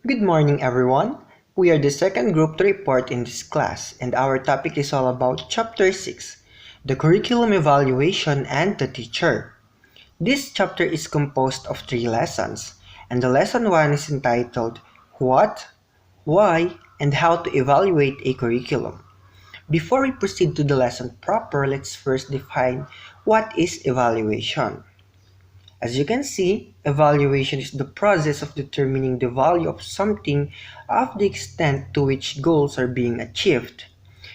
Good morning, everyone. We are the second group to report in this class, and our topic is all about Chapter 6, the Curriculum Evaluation and the Teacher. This chapter is composed of 3 lessons, and the lesson 1 is entitled What, Why, and How to Evaluate a Curriculum. Before we proceed to the lesson proper, let's first define what is evaluation. As you can see, evaluation is the process of determining the value of something of the extent to which goals are being achieved.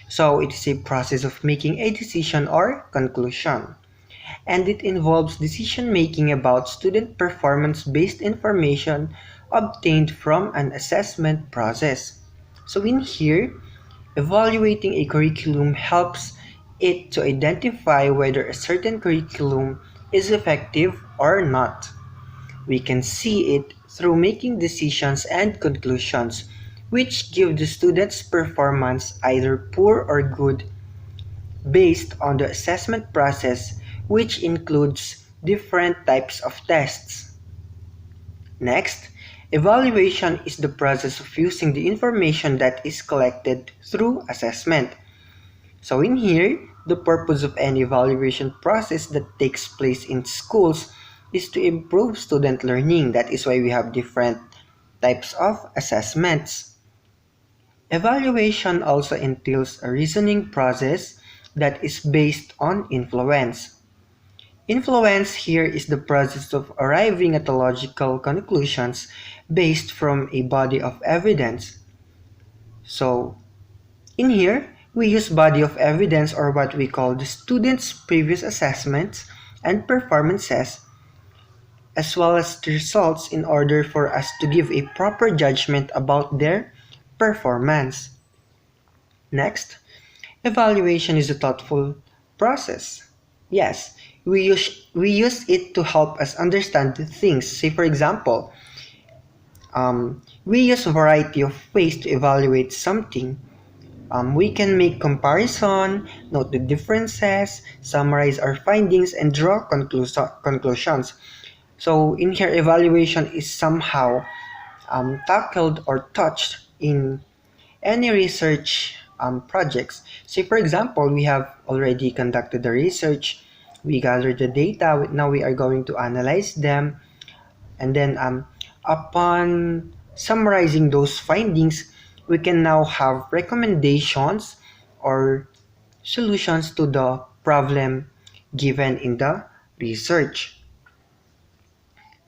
So it is a process of making a decision or conclusion, and it involves decision making about student performance based information obtained from an assessment process. So in here, evaluating a curriculum helps it to identify whether a certain curriculum is effective or not. We can see it through making decisions and conclusions, which give the student's performance either poor or good based on the assessment process, which includes different types of tests. Next, evaluation is the process of using the information that is collected through assessment. So in here, the purpose of any evaluation process that takes place in schools is to improve student learning. That is why we have different types of assessments. Evaluation also entails a reasoning process that is based on influence. Influence here is the process of arriving at logical conclusions based from a body of evidence. So, in here, we use body of evidence, or what we call the student's previous assessments and performances, as well as the results, in order for us to give a proper judgment about their performance. Next, evaluation is a thoughtful process. Yes, we use it to help us understand things. Say for example, we use a variety of ways to evaluate something. We can make comparison, note the differences, summarize our findings, and draw conclusions. So in here, evaluation is somehow tackled or touched in any research projects. Say for example, we have already conducted the research, we gathered the data, now we are going to analyze them, and then upon summarizing those findings, we can now have recommendations or solutions to the problem given in the research.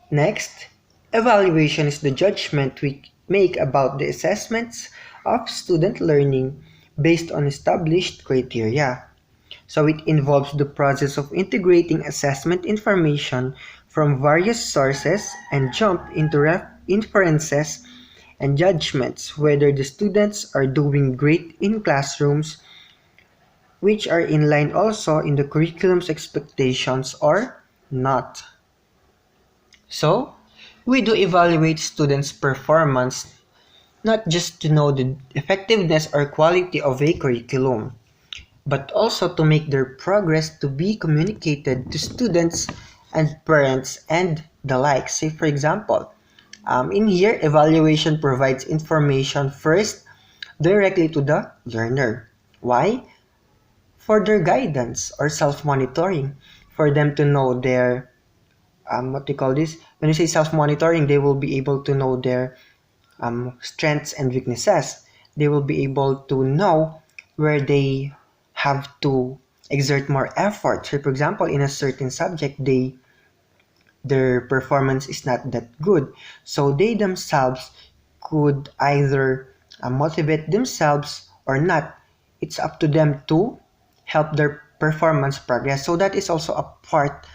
Next, evaluation is the judgment we make about the assessments of student learning based on established criteria. So it involves the process of integrating assessment information from various sources and jump into inferences and judgments whether the students are doing great in classrooms, which are in line also in the curriculum's expectations, or not. So, we do evaluate students' performance not just to know the effectiveness or quality of a curriculum, but also to make their progress to be communicated to students and parents and the like. Say for example, in here, evaluation provides information first directly to the learner. Why? For their guidance or self-monitoring, for them to know their what do you call this? When you say self-monitoring, they will be able to know their strengths and weaknesses. They will be able to know where they have to exert more effort. So, for example, in a certain subject, their performance is not that good. So they themselves could either motivate themselves or not. It's up to them to help their performance progress. So that is also a part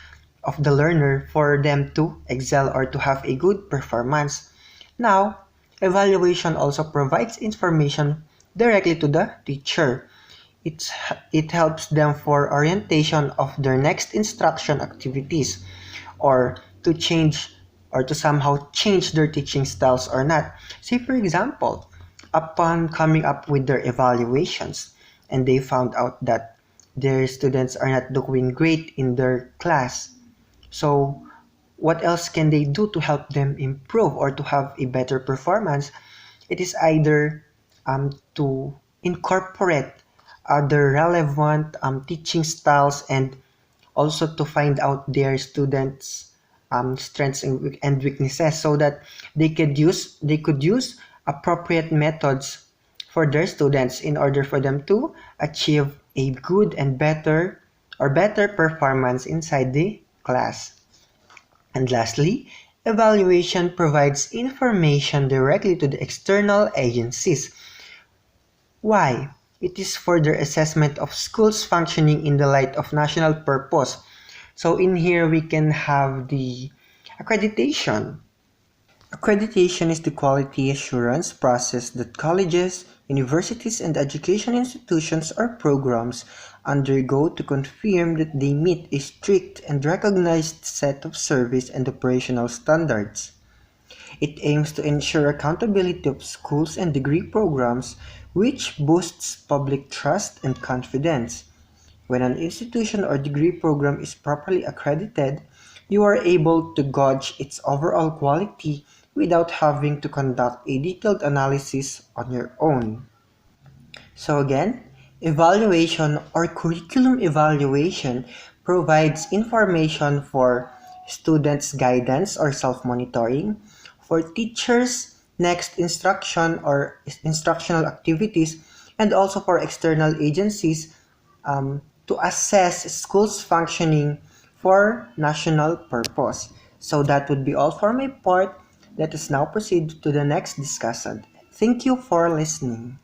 of the learner for them to excel or to have a good performance. Now, evaluation also provides information directly to the teacher. It's, it helps them for orientation of their next instruction activities, or to change or to somehow change their teaching styles or not. Say for example, upon coming up with their evaluations and they found out that their students are not doing great in their class. So what else can they do to help them improve or to have a better performance? It is either to incorporate other relevant teaching styles, and also to find out their students' strengths and weaknesses, so that they could use appropriate methods for their students in order for them to achieve a good and better performance inside the class. And lastly, evaluation provides information directly to the external agencies. Why? It is for their assessment of schools functioning in the light of national purpose. So in here we can have the accreditation. Accreditation is the quality assurance process that colleges, universities, and education institutions or programs undergo to confirm that they meet a strict and recognized set of service and operational standards. It aims to ensure accountability of schools and degree programs, which boosts public trust and confidence. When an institution or degree program is properly accredited, you are able to gauge its overall quality without having to conduct a detailed analysis on your own. So again, evaluation or curriculum evaluation provides information for students' guidance or self-monitoring, for teachers' next instruction or instructional activities, and also for external agencies to assess schools' functioning for national purpose. So that would be all for my part. Let us now proceed to the next discussion. Thank you for listening.